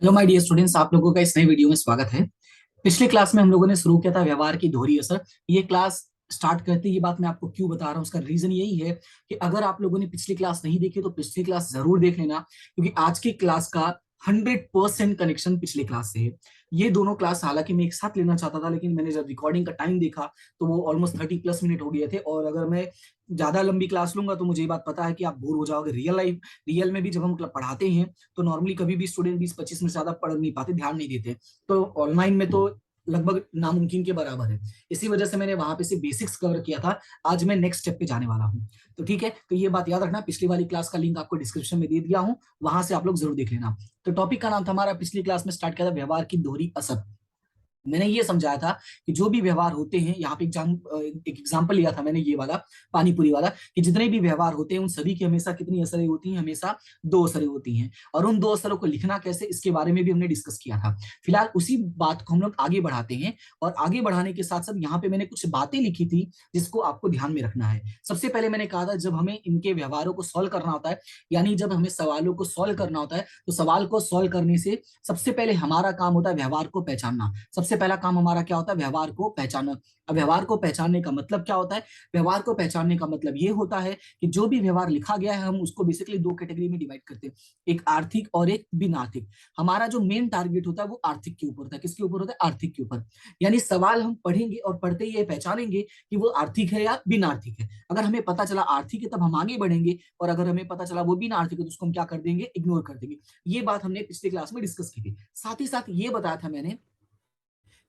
Hello my dear students, आप लोगों का इस नए वीडियो में स्वागत है। पिछले क्लास में हम लोगों ने शुरू किया था व्यवहार की दोहरी असर। ये क्लास स्टार्ट करते ही ये बात मैं आपको क्यों बता रहा हूँ, उसका रीजन यही है कि अगर आप लोगों ने पिछली क्लास नहीं देखी तो पिछली क्लास जरूर देख लेना, क्योंकि आज की क्लास का 100% कनेक्शन पिछली क्लास से है। ये दोनों क्लास हालांकि मैं एक साथ लेना चाहता था, लेकिन मैंने जब रिकॉर्डिंग का टाइम देखा तो वो ऑलमोस्ट 30+ मिनट हो गए थे, और अगर मैं ज्यादा लंबी क्लास लूंगा तो मुझे ये बात पता है कि आप बोर हो जाओगे। रियल में भी जब हम पढ़ाते हैं तो नॉर्मली कभी भी स्टूडेंट 20-25 मिनट ज्यादा पढ़ नहीं पाते, ध्यान नहीं देते। तो ऑनलाइन में तो लगभग नामुमकिन के बराबर है। इसी वजह से मैंने वहां पे से बेसिक्स कवर किया था। आज मैं नेक्स्ट स्टेप पे जाने वाला हूँ। तो ठीक है, तो ये बात याद रखना, पिछली वाली क्लास का लिंक आपको डिस्क्रिप्शन में दे दिया हूँ, वहां से आप लोग जरूर देख लेना। तो टॉपिक का नाम था हमारा, पिछली क्लास में स्टार्ट किया था व्यवहार की दोहरी असर। मैंने ये समझाया था कि जो भी व्यवहार होते हैं, यहाँ पे एक एग्जाम्पल लिया था मैंने, ये वाला पानीपुरी वाला, कि जितने भी व्यवहार होते हैं उन सभी की हमेशा कितनी असरें होती हैं, हमेशा दो असरें होती हैं। और उन दो असरों को लिखना कैसे, इसके बारे में भी हमने डिस्कस किया था। फिलहाल उसी बात को हम लोग आगे बढ़ाते हैं, और आगे बढ़ाने के साथ साथ यहाँ पे मैंने कुछ बातें लिखी थी जिसको आपको ध्यान में रखना है। सबसे पहले मैंने कहा था जब हमें इनके व्यवहारों को सॉल्व करना होता है, यानी जब हमें सवालों को सॉल्व करना होता है, तो सवाल को सॉल्व करने से सबसे पहले हमारा काम होता है व्यवहार को पहचानना। सबसे पहला काम हमारा क्या होता है, व्यवहार को पहचानना। अब व्यवहार को पहचानने का मतलब क्या होता है, व्यवहार को पहचानने का मतलब ये होता है कि जो भी व्यवहार लिखा गया है हम उसको बेसिकली दो कैटेगरी में डिवाइड करते हैं, एक आर्थिक और एक बिन आर्थिक। हमारा जो मेन टारगेट होता है वो आर्थिक के ऊपर होता है। किसके ऊपर होता है, आर्थिक के ऊपर। यानी सवाल हम पढ़ेंगे और पढ़ते ही ये पहचानेंगे कि वो आर्थिक है या बिन आर्थिक है। अगर हमें पता चला आर्थिक है तब हम आगे बढ़ेंगे, और अगर हमें पता चला वो बिन आर्थिक है तो उसको हम क्या कर देंगे, इग्नोर कर देंगे। ये बात हमने पिछली क्लास में डिस्कस की थी। साथ ही साथ ये बताया था मैंने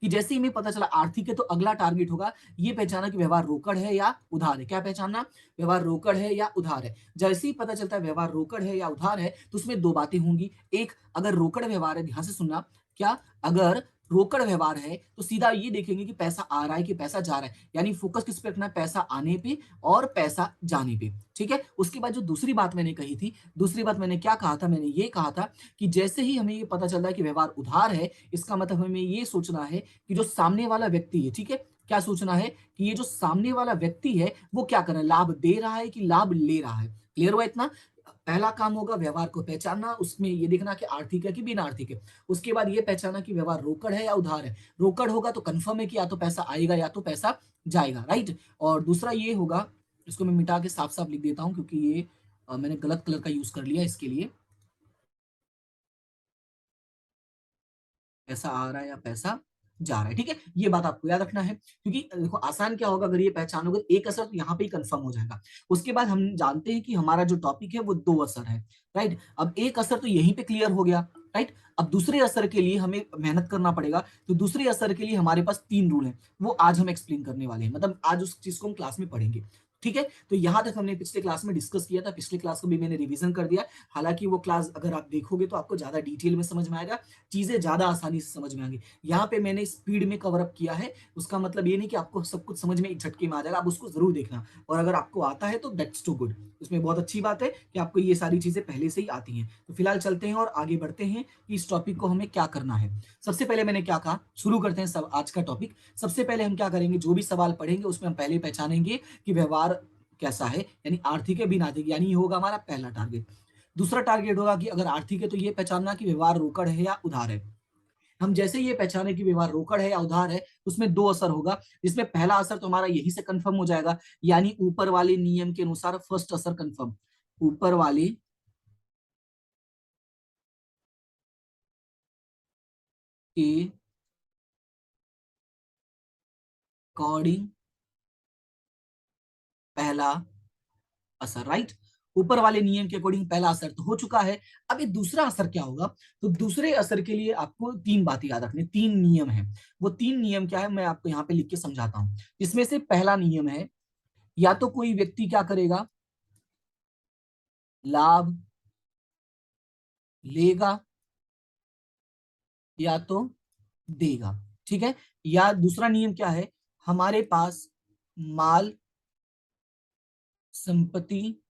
कि जैसे ही हमें पता चला आर्थिक है तो अगला टारगेट होगा ये पहचाना कि व्यवहार रोकड़ है या उधार है। क्या पहचानना, व्यवहार रोकड़ है या उधार है। जैसे ही पता चलता है व्यवहार रोकड़ है या उधार है तो उसमें दो बातें होंगी। एक, अगर रोकड़ व्यवहार है, ध्यान से सुनना, क्या, अगर रोकड़ व्यवहार है तो सीधा ये देखेंगे कि पैसा आ रहा है कि पैसा जा रहा है, यानी फोकस किस पे रखना है, पैसा आने पे और पैसा जाने पे। ठीक है, उसके बाद जो दूसरी बात मैंने कही थी, दूसरी बात मैंने क्या कहा था, मैंने ये कहा था कि जैसे ही हमें ये पता चलता है कि व्यवहार उधार है, इसका मतलब हमें ये सोचना है कि जो सामने वाला व्यक्ति है, ठीक है, क्या सोचना है कि ये जो सामने वाला व्यक्ति है वो क्या कर रहा है, लाभ दे रहा है कि लाभ ले रहा है। क्लियर हुआ इतना। पहला काम होगा व्यवहार को पहचानना, उसमें ये देखना कि आर्थिक है कि बिना आर्थिक है। उसके बाद ये पहचानना कि व्यवहार रोकड़ है या उधार है। रोकड़ होगा तो कंफर्म है कि या तो पैसा आएगा या तो पैसा जाएगा, राइट। और दूसरा ये होगा, इसको मैं मिटा के साफ साफ लिख देता हूं क्योंकि ये मैंने गलत कलर का यूज कर लिया इसके लिए। पैसा आ रहा है या पैसा जा रहा है, ठीक है, ये बात आपको याद रखना है। क्योंकि देखो आसान क्या होगा, अगर ये पहचानोगे एक असर तो यहाँ पे ही कंफर्म हो जाएगा। उसके बाद हम जानते हैं कि हमारा जो टॉपिक है वो दो असर है, राइट। अब एक असर तो यहीं पे क्लियर हो गया, राइट। अब दूसरे असर के लिए हमें मेहनत करना पड़ेगा, तो दूसरे असर के लिए हमारे पास तीन रूल हैं, वो आज हम एक्सप्लेन करने वाले हैं, मतलब आज उस चीज को हम क्लास में पढ़ेंगे। ठीक है, तो यहां तक हमने पिछले क्लास में डिस्कस किया था, पिछले क्लास को भी मैंने रिवीजन कर दिया। हालांकि वो क्लास अगर आप देखोगे तो आपको ज्यादा डिटेल में समझ में आएगा, चीजें ज्यादा आसानी से समझ में आएंगी। यहाँ पे मैंने स्पीड में कवर अप किया है, उसका मतलब ये नहीं कि आपको सब कुछ समझ में एक झटके में आ जाएगा, आप उसको जरूर देखना। और अगर आपको आता है तो दैट्स टू गुड, उसमें बहुत अच्छी बात है कि आपको ये सारी चीजें पहले से ही आती हैं। तो फिलहाल चलते हैं और आगे बढ़ते हैं कि इस टॉपिक को हमें क्या करना है। सबसे पहले मैंने क्या कहा, शुरू करते हैं सब आज का टॉपिक। सबसे पहले हम क्या करेंगे, जो भी सवाल पढ़ेंगे उसमें हम पहले पहचानेंगे कि व्यवहार कैसा है, यानी आर्थिक है बिना आर्थिक, यानी ये होगा हमारा पहला टारगेट। दूसरा टारगेट होगा कि अगर आर्थिक है तो ये पहचानना कि व्यवहार रोकड़ है या उधार है। हम जैसे ये पहचाने कि व्यवहार रोकड़ है या उधार है, उसमें दो असर होगा, जिसमें पहला असर तो हमारा यही से कंफर्म हो जाएगा, यानी ऊपर वाले नियम के अनुसार फर्स्ट असर कंफर्म। ऊपर वाले के अकॉर्डिंग पहला असर, राइट। ऊपर वाले नियम के अकॉर्डिंग पहला असर तो हो चुका है। अब ये दूसरा असर क्या होगा, तो दूसरे असर के लिए आपको तीन बातें याद रखनी, तीन नियम है। वो तीन नियम क्या है मैं आपको यहाँ पे लिख के समझाता हूँ। इसमें से पहला नियम है, या तो कोई व्यक्ति क्या करेगा, लाभ लेगा या तो देगा। ठीक है, या दूसरा नियम क्या है, हमारे पास माल संपत्ति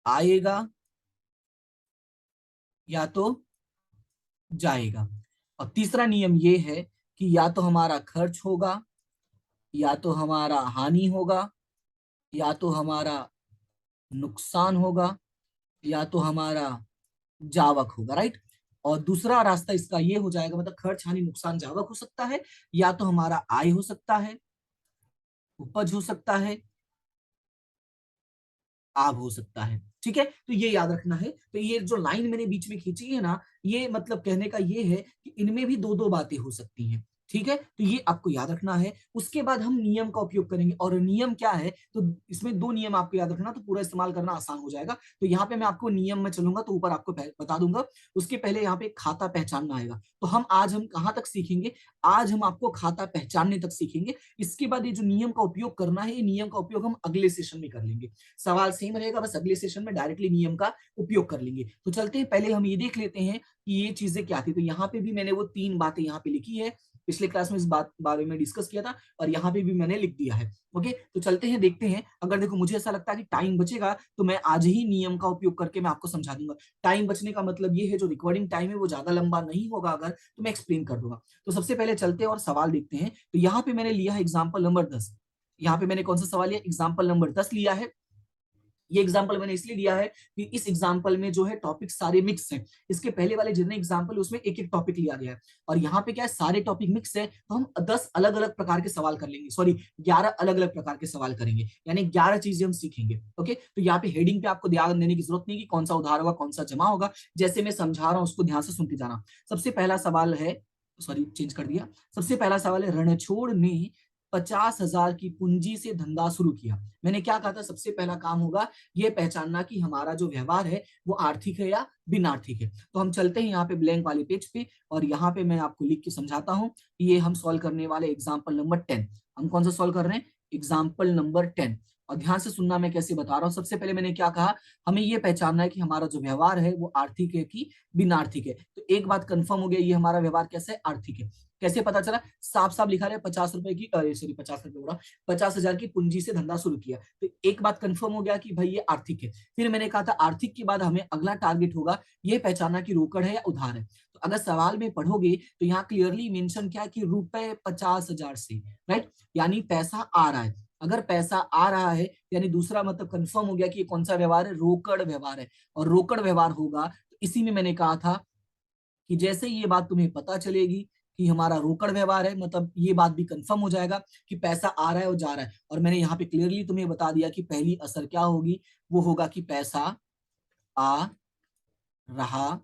आएगा या तो जाएगा। और तीसरा नियम ये है कि या तो हमारा खर्च होगा, या तो हमारा हानि होगा, या तो हमारा नुकसान होगा, या तो हमारा जावक होगा, राइट। और दूसरा रास्ता इसका ये हो जाएगा, मतलब खर्च हानि नुकसान जावक हो सकता है, या तो हमारा आय हो सकता है, उपज हो सकता है, आब हो सकता है। ठीक है, तो ये याद रखना है। तो ये जो लाइन मैंने बीच में खींची है ना, ये मतलब कहने का ये है कि इनमें भी दो दो बातें हो सकती हैं। ठीक है, तो ये आपको याद रखना है। उसके बाद हम नियम का उपयोग करेंगे, और नियम क्या है, तो इसमें दो नियम आपको याद रखना, तो पूरा इस्तेमाल करना आसान हो जाएगा। तो यहाँ पे मैं आपको नियम में चलूंगा तो ऊपर आपको बता दूंगा। उसके पहले यहाँ पे खाता पहचानना आएगा। तो हम कहाँ तक सीखेंगे, आज हम आपको खाता पहचानने तक सीखेंगे। इसके बाद ये जो नियम का उपयोग करना है, ये नियम का उपयोग हम अगले सेशन में कर लेंगे। सवाल सेम रहेगा, बस अगले सेशन में डायरेक्टली नियम का उपयोग कर लेंगे। तो चलते हैं, पहले हम ये देख लेते हैं कि ये चीजें क्या थी। तो यहाँ पे भी मैंने वो तीन बातें यहाँ पे लिखी है, पिछले क्लास में इस बात बारे में डिस्कस किया था, और यहाँ पे भी मैंने लिख दिया है। ओके, तो चलते हैं, देखते हैं। अगर देखो मुझे ऐसा लगता है कि टाइम बचेगा तो मैं आज ही नियम का उपयोग करके मैं आपको समझा दूंगा। टाइम बचने का मतलब ये है, जो रिकॉर्डिंग टाइम है वो ज्यादा लंबा नहीं होगा अगर, तो मैं एक्सप्लेन कर दूंगा। तो सबसे पहले चलते हैं और सवाल देखते हैं। तो यहाँ पे मैंने लिया है एग्जाम्पल नंबर 10। यहाँ पे मैंने कौन सा सवाल लिया, एग्जाम्पल नंबर 10 लिया है। ये एग्जाम्पल मैंने इसलिए दिया है कि इस एग्जाम्पल में जो है टॉपिक सारे मिक्स हैं। इसके पहले वाले जितने एग्जाम्पल उसमें एक एक टॉपिक लिया गया है, और यहाँ पे क्या है, सारे टॉपिक मिक्स है। तो हम 10 अलग अलग प्रकार के सवाल कर लेंगे, सॉरी 11 अलग अलग प्रकार के सवाल करेंगे, यानी 11 चीजें हम सीखेंगे। ओके, तो यहाँ पे हेडिंग पे आपको ध्यान देने की जरूरत नहीं कि कौन सा उधार होगा कौन सा जमा होगा, जैसे मैं समझा रहा हूँ उसको ध्यान से सुनते जाना। सबसे पहला सवाल है, सॉरी चेंज कर दिया। सबसे पहला सवाल है, रणछोड़ ने 50,000 की पूंजी से धंधा शुरू किया। मैंने क्या कहा था, सबसे पहला काम होगा ये पहचानना कि हमारा जो व्यवहार है वो आर्थिक है या बिन आर्थिक है। तो हम चलते हैं यहाँ पे ब्लैंक वाले पेज पे, और यहाँ पे मैं आपको लिख के समझाता हूँ। ये हम सॉल्व करने वाले एग्जाम्पल नंबर 10। हम कौन सा सॉल्व कर रहे हैं, एग्जाम्पल नंबर 10। और ध्यान से सुनना मैं कैसे बता रहा हूँ। सबसे पहले मैंने क्या कहा, हमें ये पहचानना है कि हमारा जो व्यवहार है वो आर्थिक है कि बिन आर्थिक है। तो एक बात कंफर्म हो गया, ये हमारा व्यवहार कैसा है, आर्थिक है। कैसे पता चला, साफ साफ लिखा है 50 रुपए की, सॉरी 50 रुपए बोला, 50,000 की पूंजी से धंधा शुरू किया। तो एक बात कंफर्म हो गया कि भाई ये आर्थिक है। फिर मैंने कहा था आर्थिक के बाद हमें अगला टारगेट होगा ये पहचानना कि रोकड़ है या उधार है। तो अगर सवाल में पढ़ोगे तो यहाँ क्लियरली मेंशन क्या है कि रुपए 50,000 से, राइट, यानी पैसा आ रहा है। अगर पैसा आ रहा है यानी दूसरा मतलब कंफर्म हो गया कि ये कौन सा व्यवहार है, रोकड़ व्यवहार है। और रोकड़ व्यवहार होगा तो इसी में मैंने कहा था कि जैसे ही ये बात तुम्हें पता चलेगी कि हमारा रोकड़ व्यवहार है, मतलब ये बात भी कंफर्म हो जाएगा कि पैसा आ रहा है और जा रहा है। और मैंने यहाँ पे क्लियरली तुम्हें बता दिया कि पहली असर क्या होगी, वो होगा कि पैसा आ रहा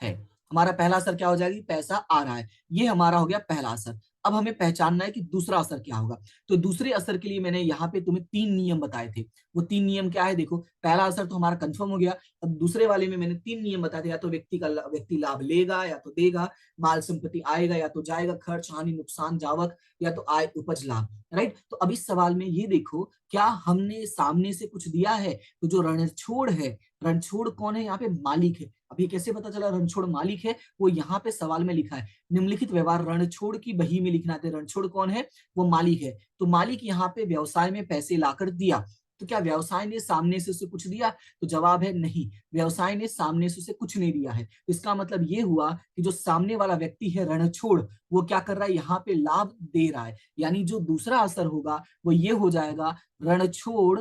है। हमारा पहला असर क्या हो जाएगी, पैसा आ रहा है, ये हमारा हो गया पहला असर। अब हमें पहचानना है कि दूसरा असर क्या होगा। तो दूसरे असर के लिए मैंने यहाँ पे तुम्हें तीन नियम बताए थे। वो तीन नियम क्या है, देखो पहला असर तो हमारा कंफर्म हो गया। अब दूसरे वाले में मैंने तीन नियम बताए थे, या तो व्यक्ति लाभ लेगा या तो देगा, माल संपत्ति आएगा या तो जाएगा, खर्च हानि नुकसान जावक, या तो आय उपज लाभ, राइट। तो अब इस सवाल में ये देखो, क्या हमने सामने से कुछ दिया है, तो जो रणछोड़ है, रणछोड़ कौन है, यहाँ पे मालिक है। अभी कैसे पता चला रणछोड़ मालिक है, वो यहाँ पे सवाल में लिखा है, निम्नलिखित व्यवहार रणछोड़ की बही में लिखना है। रणछोड़ कौन है, वो मालिक है। तो मालिक यहाँ पे व्यवसाय में पैसे लाकर दिया। तो क्या व्यवसाय ने सामने से उसे कुछ दिया, तो जवाब है नहीं, व्यवसाय ने सामने से उसे कुछ नहीं दिया है। तो इसका मतलब ये हुआ कि जो सामने वाला व्यक्ति है रणछोड़, वो क्या कर रहा है, यहाँ पे लाभ दे रहा है। यानी जो दूसरा असर होगा वो ये हो जाएगा, रणछोड़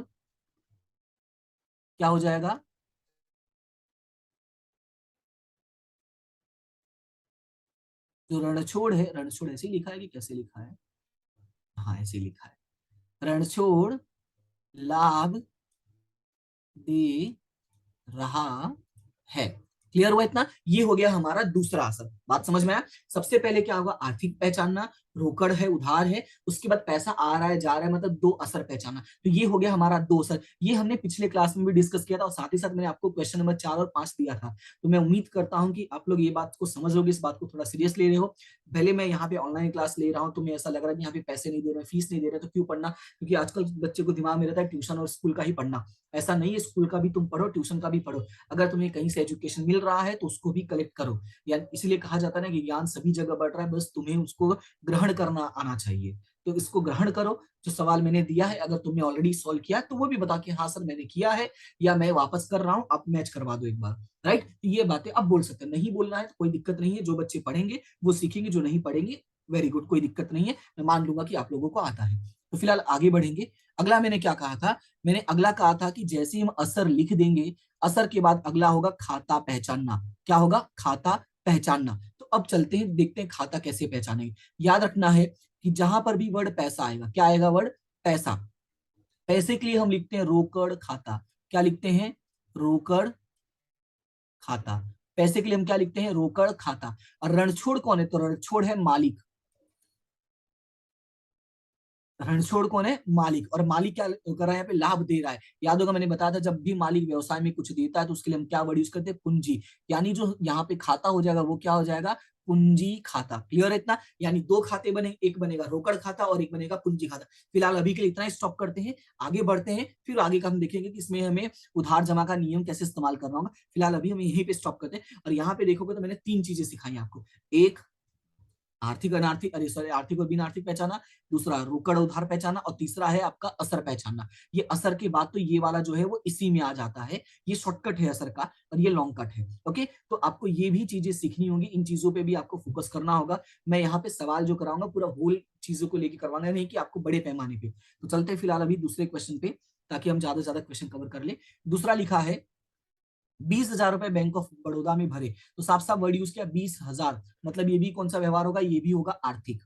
क्या हो जाएगा, जो रणछोड़ है, रणछोड़ ऐसे ही लिखा है कि कैसे लिखा है, हाँ ऐसे ही लिखा है, रणछोड़ लाभ दे रहा है। क्लियर हुआ इतना, ये हो गया हमारा दूसरा असर। बात समझ में आया। सबसे पहले क्या होगा, आर्थिक पहचानना, रोकड़ है उधार है, उसके बाद पैसा आ रहा है जा रहा है, मतलब दो असर पहचानना। तो ये हो गया हमारा दो असर। ये हमने पिछले क्लास में भी डिस्कस किया था, और साथ ही साथ मैंने आपको क्वेश्चन नंबर 4 और 5 दिया था। तो मैं उम्मीद करता हूं कि आप लोग ये बात को समझ लोगे, इस बात को थोड़ा सीरियस ले रहे हो। भले मैं यहाँ पे ऑनलाइन क्लास ले रहा हूँ, तुम्हें ऐसा लग रहा है कि यहाँ पे पैसे नहीं दे रहे, फीस नहीं दे रहे, तो क्यों पढ़ना, क्योंकि आजकल बच्चे को दिमाग में रहता है ट्यूशन और स्कूल का ही पढ़ना। ऐसा नहीं है, स्कूल का भी तुम पढ़ो, ट्यूशन का भी पढ़ो। अगर तुम्हें कहीं से एजुकेशन मिल रहा है तो उसको भी कलेक्ट करो। या इसलिए कहा जाता है ना कि ज्ञान सभी जगह बढ़ रहा है, बस तुम्हें उसको ग्रहण करना आना चाहिए। तो इसको ग्रहण करो। जो सवाल मैंने दिया है, अगर तुमने ऑलरेडी सॉल्व किया तो वो भी बता कि हाँ सर मैंने किया है, या मैं वापस कर रहा हूँ, आप मैच करवा दो एक बार, राइट। तो ये बातें अब बोल सकते हैं, नहीं बोलना है तो कोई दिक्कत नहीं है। जो बच्चे पढ़ेंगे वो सीखेंगे, जो नहीं पढ़ेंगे वेरी गुड, कोई दिक्कत नहीं है, मैं मान लूंगा कि आप लोगों को आता है। तो फिलहाल आगे बढ़ेंगे। अगला मैंने क्या कहा था, मैंने अगला कहा था कि जैसे ही हम असर लिख देंगे, असर के बाद अगला होगा खाता पहचानना। क्या होगा, खाता पहचानना। तो अब चलते हैं, देखते हैं खाता कैसे पहचानेंगे। याद रखना है कि जहां पर भी वर्ड पैसा आएगा, क्या आएगा? वर्ड पैसा। पैसे के लिए हम लिखते हैं रोकड़ खाता। क्या लिखते हैं? रोकड़ खाता। पैसे के लिए हम क्या लिखते हैं? रोकड़ खाता। और रणछोड़ कौन है? तो रणछोड़ है मालिक। रणछोड़ कौन है? मालिक। और मालिक क्या कर रहा है? यहाँ पे लाभ दे रहा है। याद होगा मैंने बताया था, जब भी मालिक व्यवसाय में कुछ देता है तो उसके लिए हम क्या वर्ड यूज करते हैं? पूंजी। यानी जो यहाँ पे खाता हो जाएगा वो क्या हो जाएगा? पूंजी खाता। क्लियर है इतना? यानी दो खाते बने, एक बनेगा रोकड़ खाता और एक बनेगा पूंजी खाता। फिलहाल अभी के लिए इतना ही स्टॉप करते हैं, आगे बढ़ते हैं, फिर आगे का हम देखेंगे कि इसमें हमें उधार जमा का नियम कैसे इस्तेमाल करना होगा। फिलहाल अभी हम यहीं पे स्टॉप करते हैं। और यहाँ पे देखोगे तो मैंने तीन चीजें सिखाई आपको। एक, आर्थिक अनार्थिक, अरे सॉरी, आर्थिक और बिन आर्थिक पहचाना। दूसरा, रोकड़ उधार पहचाना। और तीसरा है आपका असर पहचानना। ये असर के बाद तो ये वाला जो है वो इसी में आ जाता है। ये शॉर्टकट है असर का और ये लॉन्ग कट है। ओके, तो आपको ये भी चीजें सीखनी होंगी, इन चीजों पे भी आपको फोकस करना होगा। मैं यहाँ पे सवाल जो कराऊंगा पूरा होल चीजों को लेकर करवाना है, नहीं कि आपको बड़े पैमाने पे। तो चलते हैं फिलहाल अभी दूसरे क्वेश्चन पे, ताकि हम ज्यादा से ज्यादा क्वेश्चन कवर कर ले। दूसरा लिखा है 20,000 रुपए बैंक ऑफ बड़ौदा में भरे। तो साफ साफ वर्ड यूज किया 20,000, मतलब ये भी कौन सा व्यवहार होगा? ये भी होगा आर्थिक।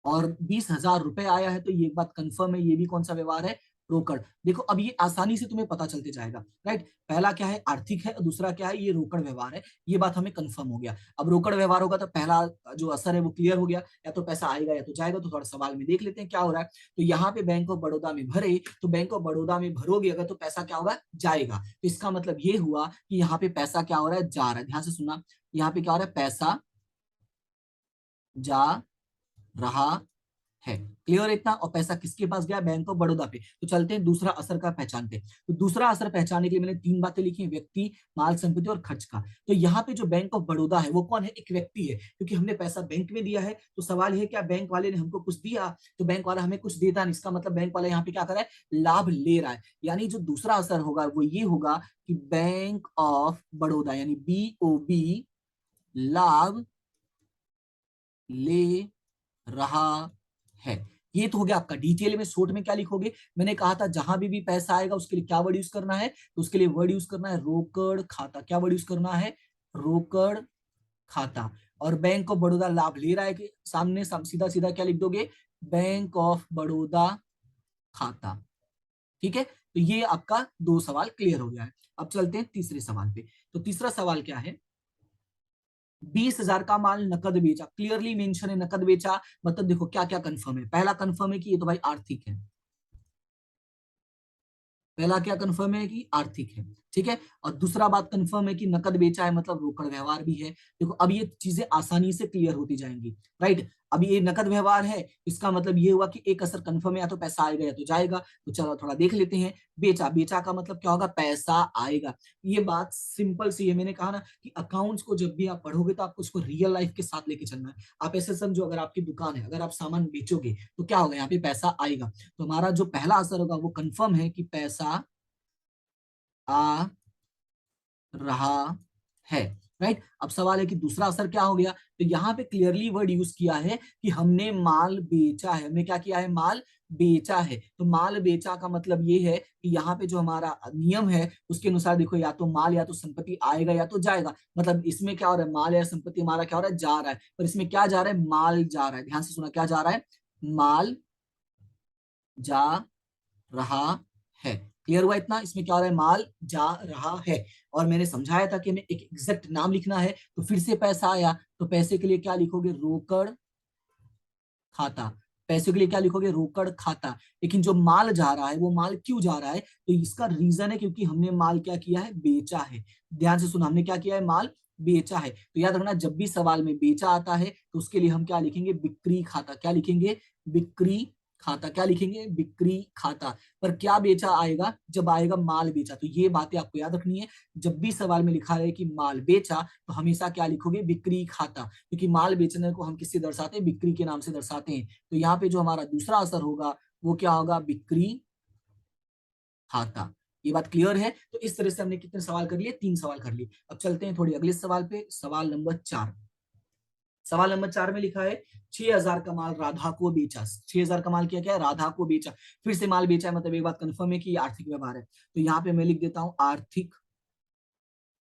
और 20,000 रुपए आया है तो ये बात कंफर्म है, ये भी कौन सा व्यवहार है? रोकड़। देखो अब ये आसानी से तुम्हें पता चलते जाएगा। राइट, पहला क्या है? आर्थिक है, और दूसरा क्या है? ये रोकड़ व्यवहार है। ये बात हमें कंफर्म हो गया। अब रोकड़ व्यवहार होगा तो पहला जो असर है वो क्लियर हो गया, या तो पैसा आएगा या तो जाएगा। तो थोड़ा सवाल में देख लेते हैं क्या हो रहा है। तो यहाँ पे बैंक ऑफ बड़ौदा में भरे, तो बैंक ऑफ बड़ौदा में भरोगे अगर तो पैसा क्या होगा? जाएगा। तो इसका मतलब ये हुआ कि यहाँ पे पैसा क्या हो रहा है? जा रहा है। ध्यान से सुनना, यहाँ पे क्या हो रहा है? पैसा जा रहा है। क्लियर इतना? और पैसा किसके पास गया? बैंक ऑफ बड़ौदा पे। तो चलते हैं दूसरा असर का पहचानते हैं। तो दूसरा असर पहचानने के लिए मैंने तीन बातें लिखी हैं: व्यक्ति, माल, संपत्ति और खर्च का। तो यहाँ पे जो बैंक ऑफ बड़ौदा है वो कौन है? एक व्यक्ति है, क्योंकि हमने पैसा बैंक में दिया है। तो सवाल है क्या बैंक वाले ने हमको कुछ दिया? तो बैंक वाला हमें कुछ देता नहीं। इसका मतलब बैंक वाला यहाँ पे क्या कर रहा है? लाभ ले रहा है। यानी जो दूसरा असर होगा वो ये होगा कि बैंक ऑफ बड़ौदा यानी BOB लाभ ले रहा है। ये तो हो गया आपका। डिटेल में शॉर्ट में क्या लिखोगे? मैंने कहा था जहां भी पैसा आएगा उसके लिए क्या वर्ड यूज करना है? तो उसके लिए वर्ड यूज करना है रोकड़ खाता। क्या वर्ड यूज करना है? रोकड़ खाता। और बैंक ऑफ बड़ौदा लाभ ले रहा है कि सामने सीधा सीधा क्या लिख दोगे? बैंक ऑफ बड़ौदा खाता। ठीक है, तो ये आपका दो सवाल क्लियर हो गया है। अब चलते हैं तीसरे सवाल पे। तो तीसरा सवाल क्या है? 20,000 का माल नकद बेचा। क्लियरली मेंशन है नकद बेचा, मतलब देखो क्या क्या कंफर्म है। पहला कंफर्म है कि ये तो भाई आर्थिक है। पहला क्या कंफर्म है? कि आर्थिक है। ठीक है, और दूसरा बात कंफर्म है कि नकद बेचा है, मतलब रोकड़ व्यवहार भी है। देखो अब ये चीजें आसानी से क्लियर होती जाएंगी। राइट, अब ये नकद व्यवहार है, इसका मतलब ये हुआ कि एक असर कंफर्म है, या तो पैसा आएगा या तो जाएगा। तो चलो थोड़ा देख लेते हैं। बेचा, बेचा का मतलब क्या होगा? पैसा आएगा। ये बात सिंपल सी है। मैंने कहा ना कि अकाउंट्स को जब भी आप पढ़ोगे तो आपको उसको रियल लाइफ के साथ लेके चलना है। आप ऐसे समझो, अगर आपकी दुकान है, अगर आप सामान बेचोगे तो क्या होगा? यहाँ पे पैसा आएगा। तो हमारा जो पहला असर होगा वो कंफर्म है कि पैसा आ रहा है। राइट, अब सवाल है कि दूसरा असर क्या हो गया? तो यहाँ पे क्लियरली वर्ड यूज किया है कि हमने माल बेचा है। हमने क्या किया है? माल बेचा है। तो माल बेचा का मतलब ये है कि यहाँ पे जो हमारा नियम है उसके अनुसार देखो, या तो माल या तो संपत्ति आएगा या तो जाएगा। मतलब इसमें क्या हो रहा है? माल या संपत्ति हमारा क्या हो रहा है? जा रहा है। पर इसमें क्या जा रहा है? माल जा रहा है। ध्यान से सुना, क्या जा रहा है? माल जा रहा है। क्लियर हुआ इतना? इसमें क्या हो रहा है? माल जा रहा है। और मैंने समझाया था कि हमें एक एग्जैक्ट नाम लिखना है। तो फिर से पैसा आया, तो पैसे के लिए क्या लिखोगे? रोकड़ खाता। पैसे के लिए क्या लिखोगे? रोकड़ खाता। लेकिन जो माल जा रहा है वो माल क्यों जा रहा है? तो इसका रीजन है क्योंकि हमने माल क्या किया है? बेचा है। ध्यान से सुना, हमने क्या किया है? माल बेचा है। तो याद रखना, जब भी सवाल में बेचा आता है तो उसके लिए हम क्या लिखेंगे? बिक्री खाता। क्या लिखेंगे? बिक्री खाता। क्या लिखेंगे? बिक्री खाता। पर क्या बेचा आएगा? जब आएगा माल बेचा। तो ये बातें आपको याद रखनी है। जब भी सवाल में लिखा है कि माल बेचा, तो हमेशा क्या लिखोगे? बिक्री खाता। क्योंकि माल बेचने को हम किससे दर्शाते हैं? बिक्री के नाम से दर्शाते हैं। तो यहाँ पे जो हमारा दूसरा असर होगा वो क्या होगा? बिक्री खाता। ये बात क्लियर है? तो इस तरह से हमने कितने सवाल कर लिए? 3 सवाल कर लिए। अब चलते हैं थोड़ी अगले सवाल पे। सवाल नंबर 4। सवाल नंबर 4 में लिखा है 6,000 का माल राधा को बेचा। 6,000 का माल किया क्या है? राधा को बेचा। फिर से माल बेचा है, मतलब एक बात कंफर्म है कि ये आर्थिक व्यवहार है। तो यहाँ पे मैं लिख देता हूं आर्थिक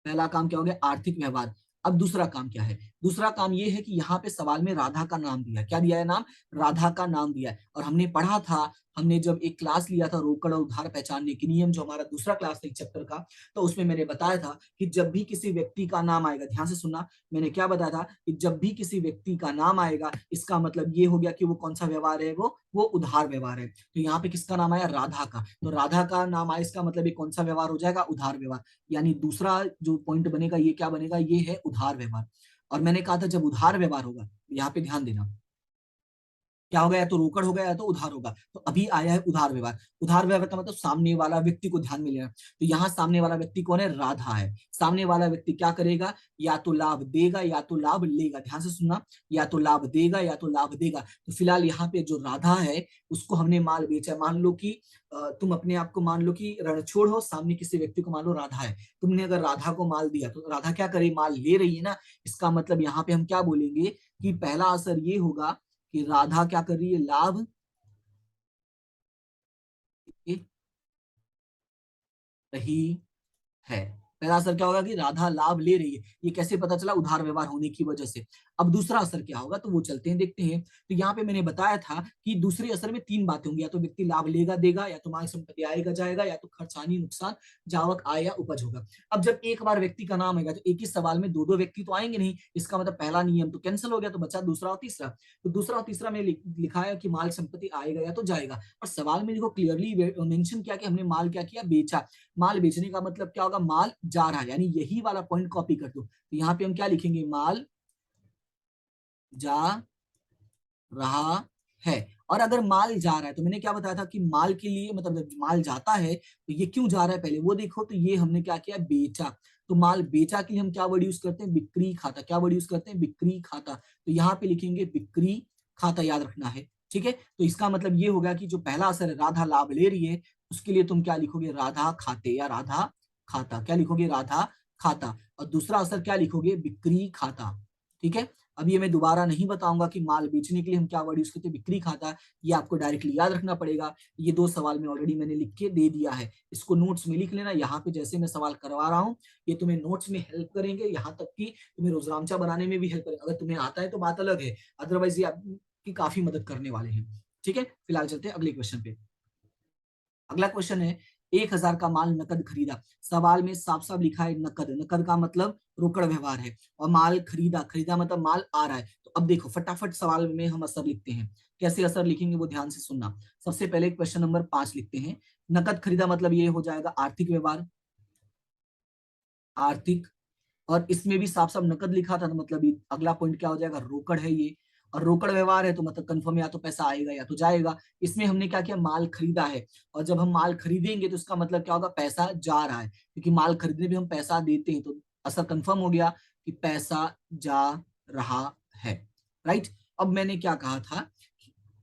पहला काम क्या हो गया, आर्थिक व्यवहार। अब दूसरा काम क्या है, दूसरा काम ये है कि यहाँ पे सवाल में राधा का नाम दिया है। क्या दिया है नाम, राधा का नाम दिया है। और हमने पढ़ा था, हमने जब एक क्लास लिया था रोकड़ और उधार पहचानने के नियम, जो हमारा दूसरा क्लास था एक चैप्टर का, तो उसमें मैंने बताया था कि जब भी किसी व्यक्ति का नाम आएगा, ध्यान से सुनना, मैंने क्या बताया था कि जब भी किसी व्यक्ति का नाम आएगा, इसका मतलब ये हो गया कि वो कौन सा व्यवहार है, वो उधार व्यवहार है। तो यहाँ पे किसका नाम आया, राधा का। तो राधा का नाम आया, इसका मतलब ये कौन सा व्यवहार हो जाएगा, उधार व्यवहार। यानी दूसरा जो पॉइंट बनेगा ये क्या बनेगा, ये है उधार व्यवहार। और मैंने कहा था जब उधार व्यवहार होगा, यहाँ पे ध्यान देना, क्या होगा, या तो रोकड़ होगा या तो उधार होगा। तो अभी आया है उधार व्यवहार। उधार व्यवहार का मतलब सामने वाला व्यक्ति को ध्यान में लेना। तो यहाँ सामने वाला व्यक्ति कौन है, राधा है। सामने वाला व्यक्ति क्या करेगा, या तो लाभ देगा या तो लाभ लेगा। ध्यान से सुनना, या तो लाभ देगा या तो लाभ देगा। तो फिलहाल यहाँ पे जो राधा है उसको हमने माल बेचा। मान लो कि तुम अपने आप को मान लो कि रणछोड़ हो, सामने किसी व्यक्ति को मान लो राधा है। तुमने अगर राधा को माल दिया तो राधा क्या करे, माल ले रही है ना। इसका मतलब यहाँ पे हम क्या बोलेंगे कि पहला असर ये होगा कि राधा क्या कर रही है, लाभ ले रही है। पहला असर क्या होगा कि राधा लाभ ले रही है। ये कैसे पता चला, उधार व्यवहार होने की वजह से। अब दूसरा असर क्या होगा, तो वो चलते हैं देखते हैं। तो यहाँ पे मैंने बताया था कि दूसरे असर में तीन बातें होंगी, या तो व्यक्ति लाभ लेगा देगा, या तो माल संपत्ति आएगा जाएगा, या तो खर्च हानि नुकसान जावक आय या उपज होगा। अब जब एक बार व्यक्ति का नाम आएगा तो एक ही सवाल में दो दो व्यक्ति तो आएंगे नहीं। इसका मतलब पहला नियम तो कैंसिल हो गया, तो बचा दूसरा और तीसरा। तो दूसरा और तीसरा में लिखा है कि माल संपत्ति आएगा या तो जाएगा। और सवाल में देखो क्लियरली मेंशन किया कि हमने माल क्या किया, बेचा। माल बेचने का मतलब क्या होगा, माल जा रहा है। यानी यही वाला पॉइंट कॉपी कर दो। तो यहाँ पे हम क्या लिखेंगे, माल जा रहा है। और अगर माल जा रहा है तो मैंने क्या बताया था कि माल के लिए मतलब जब माल जाता है तो ये क्यों जा रहा है, पहले वो देखो। तो ये हमने क्या किया, बेचा। तो माल बेचा के लिए हम क्या वर्ड यूज करते हैं, बिक्री खाता। क्या वर्ड यूज करते हैं, बिक्री खाता। तो यहाँ पे लिखेंगे बिक्री खाता, याद रखना है। ठीक है, तो इसका मतलब ये होगा कि जो पहला असर है राधा लाभ ले रही है, उसके लिए तुम क्या लिखोगे, राधा खाते या राधा खाता। क्या लिखोगे, राधा खाता। और दूसरा असर क्या लिखोगे, बिक्री खाता। ठीक है, अब ये मैं दोबारा नहीं बताऊंगा कि माल बेचने के लिए हम क्या वर्ड यूज करते हैं, बिक्री खाता। ये आपको डायरेक्टली याद रखना पड़ेगा। ये दो सवाल में ऑलरेडी मैंने लिख के दे दिया है, इसको नोट्स में लिख लेना। यहाँ पे जैसे मैं सवाल करवा रहा हूँ ये तुम्हें नोट्स में हेल्प करेंगे, यहाँ तक कि तुम्हें रोजरामचा बनाने में भी हेल्प करेंगे। अगर तुम्हें आता है तो बात अलग है, अदरवाइज ये आपकी काफी मदद करने वाले हैं। ठीक है, फिलहाल चलते हैं अगले क्वेश्चन पे। अगला क्वेश्चन है, 1,000 का माल नकद खरीदा। सवाल में साफ साफ लिखा है नकद। नकद का मतलब रोकड़ व्यवहार है। और माल खरीदा, खरीदा मतलब माल आ रहा है। तो अब देखो फटाफट सवाल में हम असर लिखते हैं। कैसे असर लिखेंगे वो ध्यान से सुनना। सबसे पहले क्वेश्चन नंबर 5 लिखते हैं। नकद खरीदा मतलब ये हो जाएगा आर्थिक व्यवहार, आर्थिक। और इसमें भी साफ साफ नकद लिखा था, तो मतलब ये अगला पॉइंट क्या हो जाएगा, रोकड़ है ये। और रोकड़ व्यवहार है तो मतलब कंफर्म, या तो पैसा आएगा या तो जाएगा। इसमें हमने क्या किया, माल खरीदा है। और जब हम माल खरीदेंगे तो इसका मतलब क्या होगा, पैसा जा रहा है, क्योंकि माल खरीदने भी हम पैसा देते हैं। तो असर कंफर्म हो गया कि पैसा जा रहा है। राइट। अब मैंने क्या कहा था,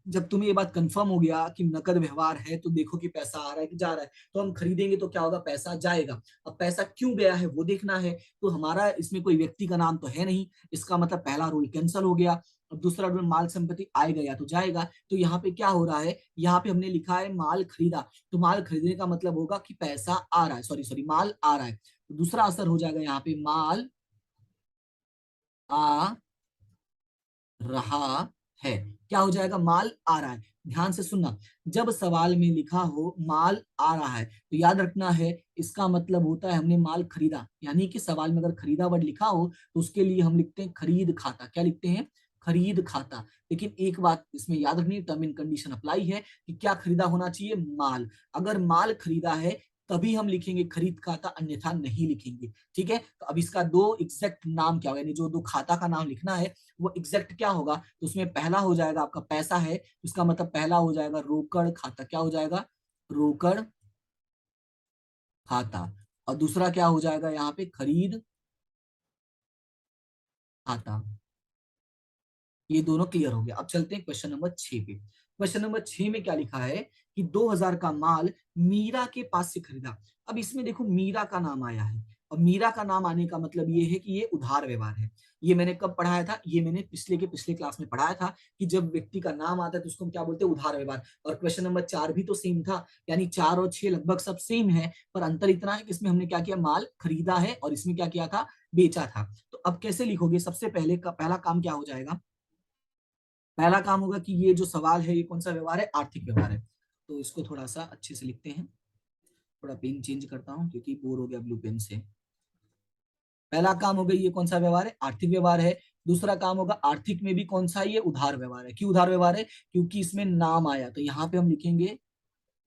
जब तुम्हें ये बात कंफर्म हो गया कि नकद व्यवहार है, तो देखो कि पैसा आ रहा है कि जा रहा है। तो हम खरीदेंगे तो क्या होगा, पैसा जाएगा। अब पैसा क्यों गया है वो देखना है। तो हमारा इसमें कोई व्यक्ति का नाम तो है नहीं, इसका मतलब पहला रूल कैंसिल हो गया। अब दूसरा रूल, माल संपत्ति आएगा या तो जाएगा। तो यहाँ पे क्या हो रहा है, यहाँ पे हमने लिखा है माल खरीदा। तो माल खरीदने का मतलब होगा कि पैसा आ रहा है, सॉरी सॉरी माल आ रहा है। तो दूसरा असर हो जाएगा यहाँ पे, माल आ रहा है। क्या हो जाएगा, माल आ रहा है। ध्यान से सुनना, जब सवाल में लिखा हो माल आ रहा है तो याद रखना है इसका मतलब होता है हमने माल खरीदा। यानी कि सवाल में अगर खरीदा वर्ड लिखा हो तो उसके लिए हम लिखते हैं खरीद खाता। क्या लिखते हैं, खरीद खाता। लेकिन एक बात इसमें याद रखनी, टर्म एंड कंडीशन अप्लाई है कि क्या खरीदा होना चाहिए, माल। अगर माल खरीदा है तभी हम लिखेंगे खरीद खाता, अन्यथा नहीं लिखेंगे। ठीक है, तो अब इसका दो एग्जैक्ट नाम क्या होगा, यानी जो दो खाता का नाम लिखना है वो एग्जैक्ट क्या होगा। तो उसमें पहला हो जाएगा आपका पैसा है, उसका मतलब पहला हो जाएगा रोकड़ खाता। क्या हो जाएगा, रोकड़ खाता। और दूसरा क्या हो जाएगा यहाँ पे, खरीद खाता। ये दोनों क्लियर हो गया। अब चलते हैं क्वेश्चन नंबर 6 पे। क्वेश्चन नंबर 6 में क्या लिखा है कि 2,000 का माल मीरा के पास से खरीदा। अब इसमें देखो मीरा का नाम आया है, और मीरा का नाम आने का मतलब ये है कि ये उधार व्यवहार है। ये मैंने कब पढ़ाया था? ये मैंने पिछले के पिछले क्लास में पढ़ाया था कि जब व्यक्ति का नाम आता है तो उसको हम क्या बोलते हैं? उधार व्यवहार। और क्वेश्चन नंबर 4 भी तो सेम था, यानी 4 और 6 लगभग सब सेम है, पर अंतर इतना है कि इसमें हमने क्या किया? माल खरीदा है, और इसमें क्या किया था? बेचा था। तो अब कैसे लिखोगे? सबसे पहले का पहला काम क्या हो जाएगा? पहला काम होगा कि ये जो सवाल है ये कौन सा व्यवहार है? आर्थिक व्यवहार है। तो इसको थोड़ा सा अच्छे से लिखते हैं। थोड़ा पेन चेंज करता हूँ क्योंकि बोर हो गया ब्लू पेन से। पहला काम होगा ये कौन सा व्यवहार है? आर्थिक व्यवहार है। दूसरा काम होगा आर्थिक में भी कौन सा? ये उधार व्यवहार है। क्यों उधार व्यवहार है? क्योंकि इसमें नाम आया, तो यहाँ पे हम लिखेंगे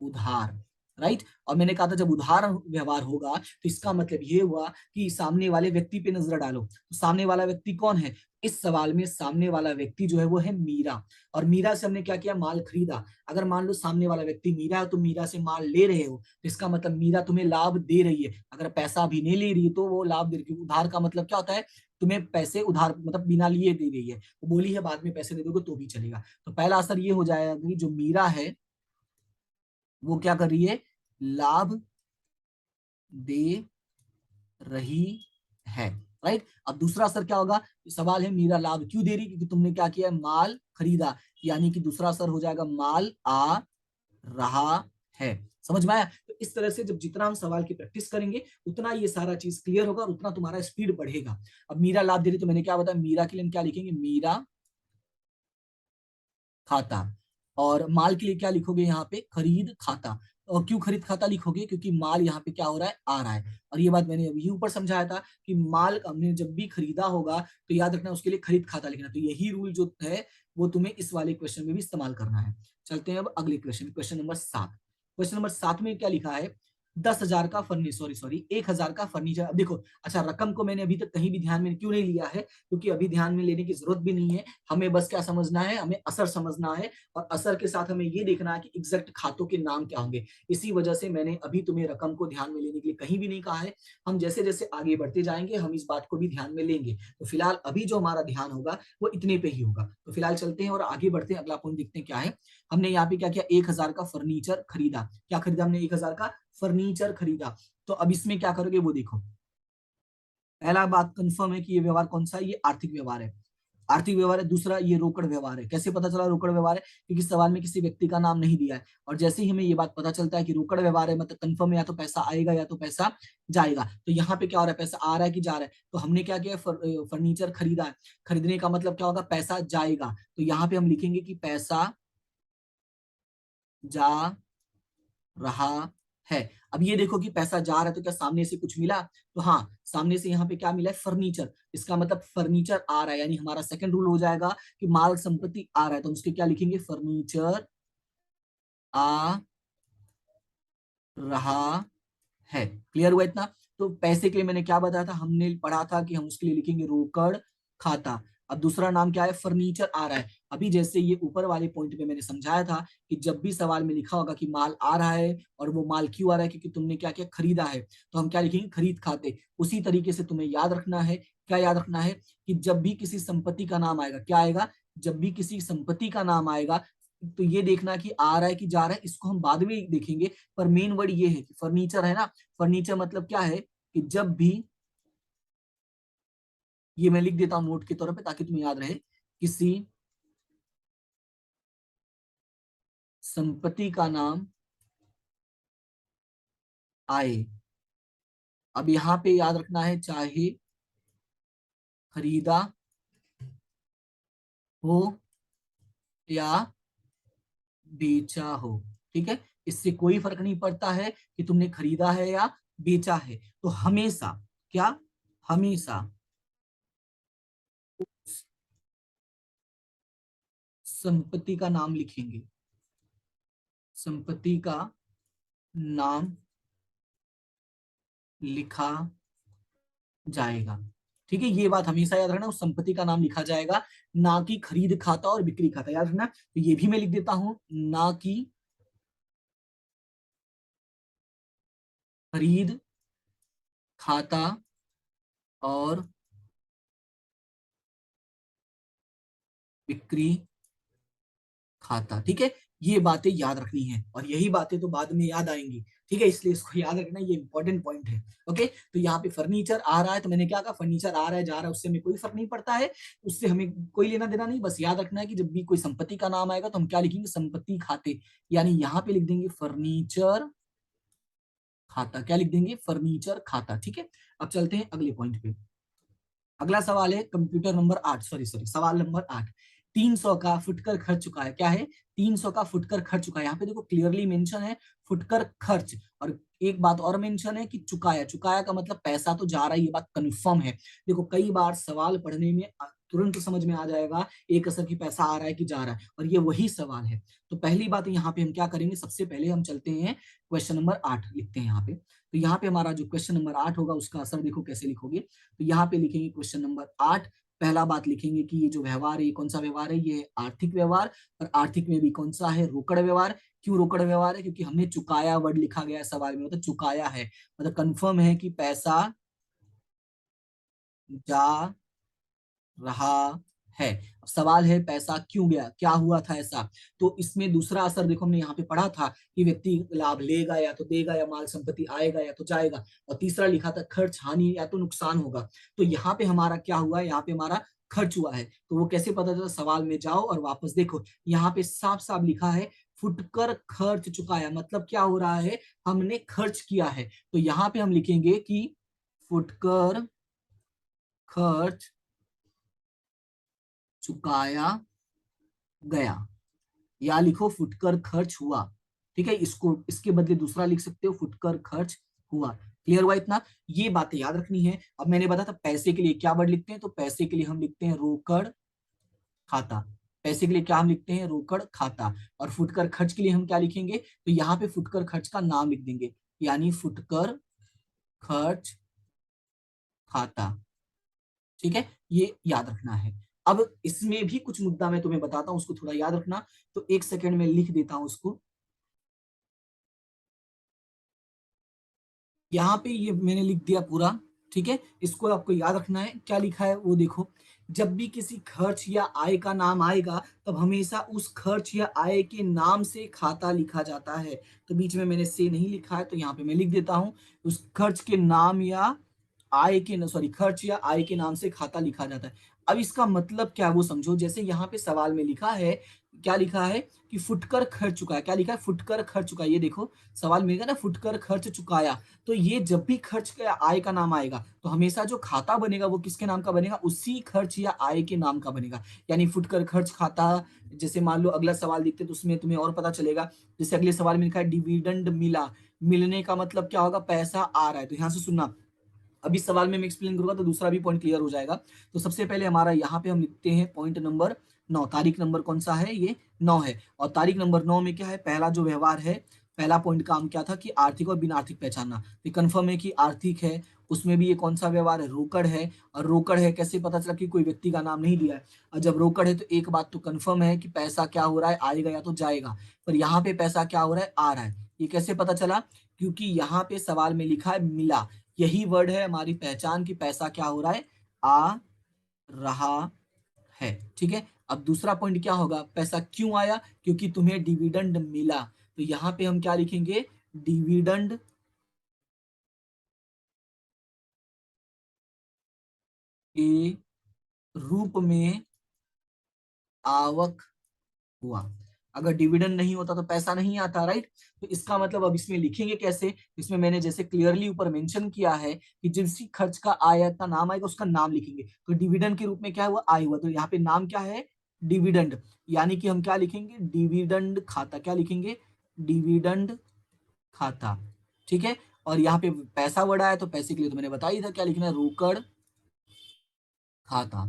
उधार। राइट। और मैंने कहा था जब उधार व्यवहार होगा तो इसका मतलब ये हुआ कि सामने वाले व्यक्ति पे नजर डालो, तो सामने वाला व्यक्ति कौन है? इस सवाल में सामने वाला व्यक्ति जो है वो है मीरा, और मीरा से हमने क्या किया? माल खरीदा। अगर मान लो सामने वाला व्यक्ति मीरा है तो मीरा से माल ले रहे हो, तो इसका मतलब मीरा तुम्हें लाभ दे रही है। अगर पैसा भी नहीं ले रही है तो वो लाभ दे रही है। उधार का मतलब क्या होता है? तुम्हें पैसे उधार मतलब बिना लिए दे रही है। वो बोली है बाद में पैसे दे दोगे तो भी चलेगा। तो पहला असर ये हो जाएगा कि जो मीरा है वो क्या कर रही है? लाभ दे रही है। राइट। अब दूसरा असर क्या होगा? सवाल है मीरा लाभ क्यों दे रही? क्योंकि तुमने क्या किया? माल खरीदा। यानी कि दूसरा असर हो जाएगा माल आ रहा है। समझ में आया? तो इस तरह से जब जितना हम सवाल की प्रैक्टिस करेंगे उतना ये सारा चीज क्लियर होगा और उतना तुम्हारा स्पीड बढ़ेगा। अब मीरा लाभ दे रही, तो मैंने क्या बताया? मीरा के लिए हम क्या लिखेंगे? मीरा खाता। और माल के लिए क्या लिखोगे? यहाँ पे खरीद खाता। और क्यों खरीद खाता लिखोगे? क्योंकि माल यहाँ पे क्या हो रहा है? आ रहा है। और ये बात मैंने अभी ऊपर समझाया था कि माल हमने जब भी खरीदा होगा तो याद रखना उसके लिए खरीद खाता लिखना। तो यही रूल जो है वो तुम्हें इस वाले क्वेश्चन में भी इस्तेमाल करना है। चलते हैं अब अगले question, question number 7। Question number 7 में क्या लिखा है? 10,000 का फर्नीचर, सॉरी 1,000 का फर्नीचर। अब देखो, अच्छा रकम को मैंने अभी तक कहीं भी ध्यान में क्यों नहीं लिया है? क्योंकि अभी ध्यान में लेने की जरूरत भी नहीं है। हमें बस क्या समझना है? हमें असर समझना है, और असर के साथ हमें ये देखना है कि एग्जैक्ट खातों के नाम क्या होंगे। इसी वजह से मैंने अभी तुम्हें रकम को ध्यान में लेने के लिए कहीं भी नहीं कहा है। हम जैसे जैसे आगे बढ़ते जाएंगे हम इस बात को भी ध्यान में लेंगे। तो फिलहाल अभी जो हमारा ध्यान होगा वो इतने पे ही होगा। तो फिलहाल चलते हैं और आगे बढ़ते हैं। अगला पॉइंट देखते हैं क्या है। हमने यहाँ पे क्या किया? 1,000 का फर्नीचर खरीदा। क्या खरीदा हमने? 1,000 का फर्नीचर खरीदा। तो अब इसमें क्या करोगे वो देखो। पहला बात कंफर्म है कि ये व्यवहार कौन सा है? ये आर्थिक व्यवहार है। आर्थिक व्यवहार है। दूसरा ये रोकड़ व्यवहार है। कैसे पता चला रोकड़ व्यवहार है? क्योंकि सवाल में किसी व्यक्ति का नाम नहीं दिया है, और जैसे ही हमें ये बात पता चलता है कि रोकड़ व्यवहार है मतलब कंफर्म है, या तो पैसा आएगा या तो पैसा जाएगा। तो यहाँ पे क्या हो रहा है? पैसा आ रहा है कि जा रहा है? तो हमने क्या किया? फर्नीचर खरीदा है। खरीदने का मतलब क्या होगा? पैसा जाएगा। तो यहाँ पे हम लिखेंगे कि पैसा जा रहा है। अब ये देखो कि पैसा जा रहा है तो क्या सामने से कुछ मिला? तो हाँ, सामने से यहाँ पे क्या मिला है? फर्नीचर। इसका मतलब फर्नीचर आ रहा है, यानी हमारा सेकंड रूल हो जाएगा कि माल संपत्ति आ रहा है, तो हम उसके क्या लिखेंगे? फर्नीचर आ रहा है। क्लियर हुआ इतना? तो पैसे के लिए मैंने क्या बताया था? हमने पढ़ा था कि हम उसके लिए लिखेंगे रोकड़ खाता। अब दूसरा नाम क्या है? फर्नीचर आ रहा है। अभी जैसे ये ऊपर वाले पॉइंट पे मैंने समझाया था कि जब भी सवाल में लिखा होगा कि माल आ रहा है, और वो माल क्यों आ रहा है? क्योंकि तुमने क्या किया? खरीदा है। तो हम क्या लिखेंगे? खरीद खाते। उसी तरीके से तुम्हें याद रखना है। क्या याद रखना है? कि जब भी किसी संपत्ति का नाम आएगा, क्या आएगा? जब भी किसी संपत्ति का नाम आएगा तो ये देखना कि आ रहा है कि जा रहा है, इसको हम बाद में देखेंगे। पर मेन वर्ड ये है कि फर्नीचर है ना। फर्नीचर मतलब क्या है? कि जब भी, ये मैं लिख देता हूं नोट के तौर पे ताकि तुम्हें याद रहे, किसी संपत्ति का नाम आए। अब यहां पे याद रखना है, चाहे खरीदा हो या बेचा हो। ठीक है, इससे कोई फर्क नहीं पड़ता है कि तुमने खरीदा है या बेचा है। तो हमेशा क्या? हमेशा उस संपत्ति का नाम लिखेंगे। संपत्ति का नाम लिखा जाएगा। ठीक है, ये बात हमेशा याद रखना, उस संपत्ति का नाम लिखा जाएगा, ना कि खरीद खाता और बिक्री खाता। याद रखना। तो ये भी मैं लिख देता हूं, ना कि खरीद खाता और बिक्री खाता। ठीक है, ये बातें याद रखनी है, और यही बातें तो बाद में याद आएंगी। ठीक है, इसलिए इसको याद रखना, ये इंपॉर्टेंट पॉइंट है। ओके, तो यहाँ पे फर्नीचर आ रहा है, तो मैंने क्या कहा, फर्नीचर आ रहा है जा रहा है, उससे हमें कोई फर्क नहीं पड़ता है, उससे हमें कोई लेना देना नहीं। बस याद रखना है कि जब भी कोई संपत्ति का नाम आएगा तो हम क्या लिखेंगे, संपत्ति खाते, यानी यहाँ पे लिख देंगे फर्नीचर खाता। क्या लिख देंगे, फर्नीचर खाता। ठीक है, अब चलते हैं अगले पॉइंट पे। अगला सवाल है कंप्यूटर नंबर 8, सॉरी सॉरी, सवाल नंबर 8। 300 का फुटकर खर्च चुका है, क्या है, 300 का फुटकर खर्च चुका है। यहाँ पे देखो क्लियरली मेंशन है फुटकर खर्च, और एक बात और मेंशन है कि चुकाया। चुकाया का मतलब पैसा तो जा रहा है, ये बात कंफर्म है। देखो कई बार सवाल पढ़ने में तुरंत समझ में आ जाएगा एक असर की पैसा आ रहा है कि जा रहा है, और ये वही सवाल है। तो पहली बात यहाँ पे हम क्या करेंगे, सबसे पहले हम चलते हैं क्वेश्चन नंबर 8 लिखते हैं यहाँ पे। तो यहाँ पे हमारा जो क्वेश्चन नंबर 8 होगा उसका असर देखो कैसे लिखोगे। तो यहाँ पे लिखेंगे क्वेश्चन नंबर 8। पहला बात लिखेंगे कि ये जो व्यवहार है, ये कौन सा व्यवहार है, ये आर्थिक व्यवहार, और आर्थिक में भी कौन सा है, रोकड़ व्यवहार। क्यों रोकड़ व्यवहार है, क्योंकि हमने चुकाया वर्ड लिखा गया है सवाल में, मतलब चुकाया है, मतलब कंफर्म है कि पैसा जा रहा है। अब सवाल है पैसा क्यों गया, क्या हुआ था ऐसा। तो इसमें दूसरा असर देखो, हमने यहाँ पे पढ़ा था कि व्यक्ति लाभ लेगा या तो देगा, या माल संपत्ति आएगा या तो जाएगा, और तीसरा लिखा था खर्च हानि या तो नुकसान होगा। तो यहाँ पे हमारा क्या हुआ है, यहाँ पे हमारा खर्च हुआ है। तो वो कैसे पता चला, सवाल में जाओ और वापस देखो, यहाँ पे साफ साफ लिखा है फुटकर खर्च चुकाया, मतलब क्या हो रहा है, हमने खर्च किया है। तो यहाँ पे हम लिखेंगे कि फुटकर खर्च चुकाया गया, या लिखो फुटकर खर्च हुआ। ठीक है, इसको इसके बदले दूसरा लिख सकते हो, फुटकर खर्च हुआ। क्लियर हुआ इतना, ये बातें याद रखनी है। अब मैंने बताया था पैसे के लिए क्या वर्ड लिखते हैं, तो पैसे के लिए हम लिखते हैं रोकड़ खाता। पैसे के लिए क्या हम लिखते हैं, रोकड़ खाता। और फुटकर खर्च के लिए हम क्या लिखेंगे, तो यहाँ पे फुटकर खर्च का नाम लिख देंगे, यानी फुटकर खर्च खाता। ठीक है, ये याद रखना है। अब इसमें भी कुछ मुद्दा मैं तुम्हें बताता हूं, उसको थोड़ा याद रखना। तो एक सेकंड में लिख देता हूं उसको। यहाँ पे ये मैंने लिख दिया पूरा। ठीक है, इसको आपको याद रखना है, क्या लिखा है वो देखो। जब भी किसी खर्च या आय का नाम आएगा, तब हमेशा उस खर्च या आय के नाम से खाता लिखा जाता है। तो बीच में मैंने से नहीं लिखा है, तो यहाँ पे मैं लिख देता हूँ, उस खर्च के नाम या आय के, सॉरी, खर्च या आय के नाम से खाता लिखा जाता है। अब इसका मतलब क्या है वो समझो। जैसे यहाँ पे सवाल में लिखा है, क्या लिखा है कि फुटकर खर्च चुका है, क्या लिखा है, फुटकर खर्च चुका है। ये देखो सवाल में ना, फुटकर खर्च चुकाया। तो ये जब भी खर्च का आय का नाम आएगा, तो हमेशा जो खाता बनेगा वो किसके नाम का बनेगा, उसी खर्च या आय के नाम का बनेगा। यानी फुटकर खर्च खाता। जैसे मान लो अगला सवाल देखते तो उसमें तुम्हें और पता चलेगा। जैसे अगले सवाल में लिखा है डिविडेंड मिला, मिलने का मतलब क्या होगा, पैसा आ रहा है। तो यहाँ से सुनना, अभी सवाल में मैं एक्सप्लेन करूंगा तो दूसरा भी पॉइंट क्लियर हो जाएगा। तो सबसे पहले हमारा यहाँ पे हम लिखते हैं पॉइंट नंबर 9। तारीख नंबर कौन सा है, ये 9 है। और तारीख नंबर 9 में क्या है, पहला जो व्यवहार है, पहला पॉइंट काम क्या था कि आर्थिक और बिना आर्थिक पहचानना। तो कंफर्म है कि आर्थिक है, उसमें भी ये कौन सा व्यवहार है, रोकड़ है। और रोकड़ है कैसे पता चला कि कोई व्यक्ति का नाम नहीं दिया है। और जब रोकड़ है तो एक बात तो कंफर्म है कि पैसा क्या हो रहा है, आएगा या तो जाएगा। पर यहाँ पे पैसा क्या हो रहा है, आ रहा है। ये कैसे पता चला, क्योंकि यहाँ पे सवाल में लिखा है मिला। यही वर्ड है हमारी पहचान की पैसा क्या हो रहा है, आ रहा है। ठीक है, अब दूसरा पॉइंट क्या होगा, पैसा क्यों आया, क्योंकि तुम्हें डिविडेंड मिला। तो यहां पे हम क्या लिखेंगे, डिविडेंड के रूप में आवक हुआ। अगर डिविडेंड नहीं होता तो पैसा नहीं आता, राइट। तो इसका मतलब अब इसमें लिखेंगे कैसे, इसमें मैंने जैसे क्लियरली ऊपर मेंशन किया है कि जिस खर्च का आय का नाम आएगा उसका नाम लिखेंगे। तो डिविडेंड के रूप में क्या हुआ, आय हुआ। तो यहाँ पे नाम क्या है, डिविडेंड। यानी कि हम क्या लिखेंगे, डिविडेंड खाता। क्या लिखेंगे, डिविडेंड खाता। ठीक है, और यहाँ पे पैसा वर्ड आया, तो पैसे के लिए तो मैंने बता ही था क्या लिखना है, रोकड़ खाता।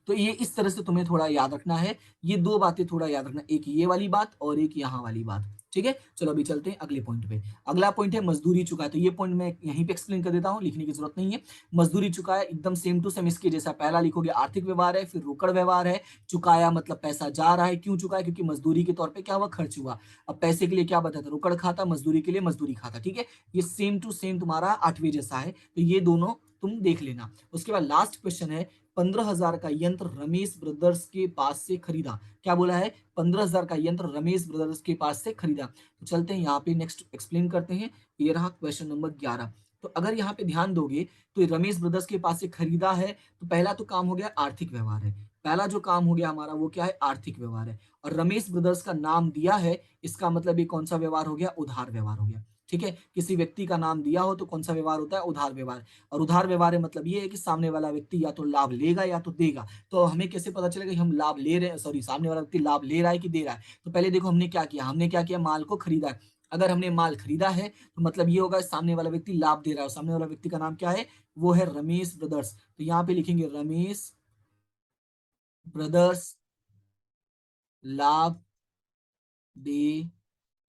तो ये इस तरह से तुम्हें थोड़ा याद रखना है। ये दो बातें थोड़ा याद रखना, एक ये वाली बात और एक यहाँ वाली बात। ठीक है, चलो अभी चलते हैं अगले पॉइंट पे। अगला पॉइंट है मजदूरी चुकाया। तो ये पॉइंट मैं यहीं पे एक्सप्लेन कर देता हूँ, लिखने की जरूरत नहीं है। मजदूरी चुकाया एकदम सेम टू सेम इसके जैसा। पहला लिखोगे आर्थिक व्यवहार है, फिर रोकड़ व्यवहार है। चुकाया मतलब पैसा जा रहा है, क्यों चुकाया, क्योंकि मजदूरी के तौर पर क्या हुआ, खर्च हुआ। अब पैसे के लिए क्या बताया था, रोकड़ खाता, मजदूरी के लिए मजदूरी खाता। ठीक है, ये सेम टू सेम तुम्हारा 8वें जैसा है। तो ये दोनों तुम देख लेना। उसके बाद लास्ट क्वेश्चन है 15,000 का यंत्र रमेश ब्रदर्स के पास से खरीदा। क्या बोला है? 15,000 का यंत्र रमेश ब्रदर्स के पास से खरीदा। तो चलते हैं यहाँ पे नेक्स्ट एक्सप्लेन करते हैं। ये रहा क्वेश्चन नंबर 11। तो अगर यहाँ पे ध्यान दोगे तो रमेश ब्रदर्स के पास से खरीदा है, तो पहला तो काम हो गया आर्थिक व्यवहार है। पहला जो काम हो गया हमारा वो क्या है? आर्थिक व्यवहार है। और रमेश ब्रदर्स का नाम दिया है, इसका मतलब ये कौन सा व्यवहार हो गया? उधार व्यवहार हो गया। ठीक है, किसी व्यक्ति का नाम दिया हो तो कौन सा व्यवहार होता है? उधार व्यवहार। और उधार व्यवहार है मतलब ये है कि सामने वाला व्यक्ति या तो लाभ लेगा या तो देगा। तो हमें कैसे पता चलेगा कि हम लाभ ले रहे हैं, सॉरी सामने वाला व्यक्ति लाभ ले रहा है कि दे रहा है? तो पहले देखो हमने क्या किया, माल को खरीदा है। अगर हमने माल खरीदा है तो मतलब ये होगा सामने वाला व्यक्ति लाभ दे रहा है। सामने वाला व्यक्ति का नाम क्या है? वो है रमेश ब्रदर्स। तो यहाँ पे लिखेंगे रमेश ब्रदर्स लाभ दे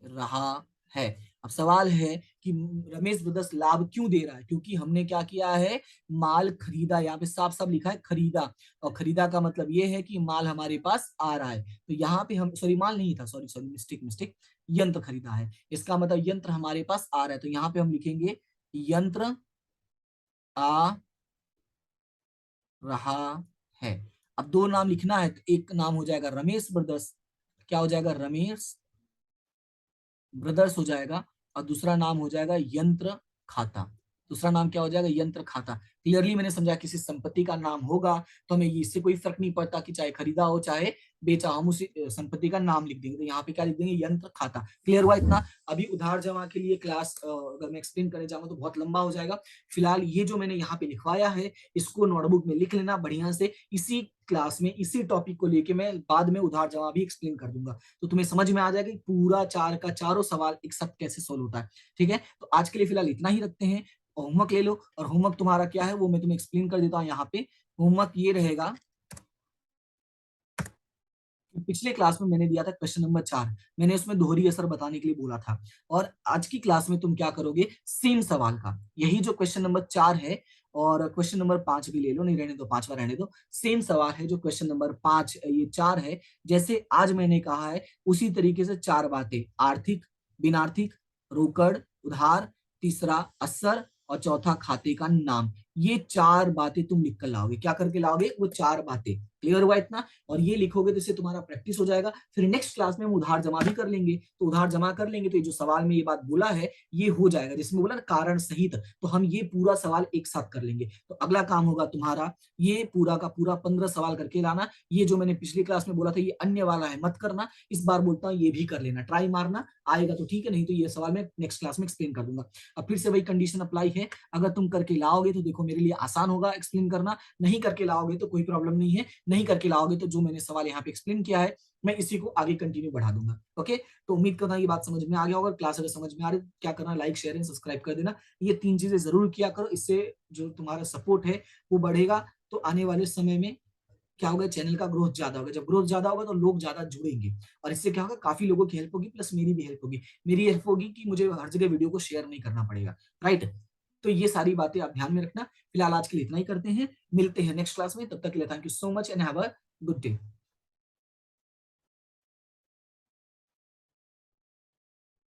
रहा है। अब सवाल है कि रमेश ब्रदर्स लाभ क्यों दे रहा है? क्योंकि हमने क्या किया है? माल खरीदा। यहाँ पे साफ साफ लिखा है खरीदा। और खरीदा का मतलब ये है कि माल हमारे पास आ रहा है। तो यहाँ पे हम, सॉरी माल नहीं था, सॉरी सॉरी मिस्टेक, यंत्र खरीदा है। इसका मतलब यंत्र हमारे पास आ रहा है। तो यहाँ पे हम लिखेंगे यंत्र आ रहा है। अब दो नाम लिखना है तो एक नाम हो जाएगा रमेश ब्रदर्स। क्या हो जाएगा? रमेश ब्रदर्स हो जाएगा। और दूसरा नाम हो जाएगा यंत्र खाता। दूसरा नाम क्या हो जाएगा? यंत्र खाता। क्लियरली मैंने समझा, किसी संपत्ति का नाम होगा तो हमें इससे कोई फर्क नहीं पड़ता कि चाहे खरीदा हो चाहे बेचा, हम उसी संपत्ति का नाम लिख देंगे। तो यहाँ पे क्या लिख देंगे? यंत्र खाता। क्लियर हुआ इतना? अभी उधार जमा के लिए क्लास अगर मैं एक्सप्लेन करने जाऊंगा तो बहुत लंबा हो जाएगा। फिलहाल ये जो मैंने यहाँ पे लिखवाया है इसको नोटबुक में लिख लेना बढ़िया से। इसी क्लास में इसी टॉपिक को लेके मैं बाद में उधार जमा भी एक्सप्लेन कर दूंगा। तो तुम्हें समझ में आ जाएगा कि पूरा चार का चारों सवाल एक साथ कैसे सोल्व होता है। ठीक है, तो आज के लिए फिलहाल इतना ही रखते हैं। होमवर्क ले लो। और होमवर्क तुम्हारा क्या है वो मैं तुम्हें एक्सप्लेन कर देता हूँ यहाँ पे। होमवर्क ये रहेगा, पिछले क्लास में मैंने दिया था क्वेश्चन नंबर 4। मैंने उसमें दोहरी असर बताने के लिए बोला था। और आज की क्लास में तुम क्या करोगे? सेम सवाल का, यही जो क्वेश्चन नंबर 4 है और क्वेश्चन नंबर 5 भी ले लो, नहीं रहने दो, 5वां रहने दो। सेम सवाल है जो क्वेश्चन नंबर 5 ये 4 है, जैसे आज मैंने कहा है उसी तरीके से 4 बातें, आर्थिक, बिनार्थिक, रोकड़, उधार, तीसरा असर और चौथा खाते का नाम। ये 4 बातें तुम लिख कर लाओगे। क्या करके लाओगे? वो 4 बातें। क्लियर हुआ इतना? और ये लिखोगे तो इससे तुम्हारा प्रैक्टिस हो जाएगा। फिर नेक्स्ट क्लास में हम उधार जमा भी कर लेंगे। तो उधार जमा कर लेंगे तो ये जो सवाल में ये बात बोला है ये हो जाएगा, जिसमें बोला ना कारण सहित, तो हम ये पूरा सवाल एक साथ कर लेंगे। तो अगला काम होगा तुम्हारा ये पूरा का पूरा 15 सवाल करके लाना। ये जो मैंने पिछली क्लास में बोला था ये अन्य वाला है, मत करना। इस बार बोलता हूँ ये भी कर लेना, ट्राई मारना, आएगा तो ठीक है, नहीं तो ये सवाल मैं नेक्स्ट क्लास में एक्सप्लेन कर दूंगा। अब फिर से वही कंडीशन अप्लाई है, अगर तुम करके लाओगे तो देखो मेरे लिए आसान होगा एक्सप्लेन करना, नहीं करके लाओगे तो कोई प्रॉब्लम नहीं है। नहीं करके लाओगे तो जो मैंने सवाल यहाँ पे एक्सप्लेन किया है मैं इसी को आगे कंटिन्यू बढ़ा दूंगा। ओके, तो उम्मीद करता हूँ ये बात समझ में आ गया होगा। क्लास अगर समझ में आ रही है क्या करना? लाइक, शेयर एंड सब्सक्राइब कर देना। ये 3 चीजें जरूर किया करो, इससे जो तुम्हारा सपोर्ट है वो बढ़ेगा। तो आने वाले समय में क्या होगा? चैनल का ग्रोथ ज्यादा होगा। जब ग्रोथ ज्यादा होगा तो लोग ज्यादा जुड़ेंगे और इससे क्या होगा? काफी लोगों की हेल्प होगी, प्लस मेरी भी हेल्प होगी। मेरी हेल्प होगी कि मुझे हर जगह वीडियो को शेयर नहीं करना पड़ेगा। राइट? तो ये सारी बातें आप ध्यान में रखना। फिलहाल आज के लिए इतना ही करते हैं, मिलते हैं नेक्स्ट क्लास में। तब तक के लिए thank you so much and have a good day.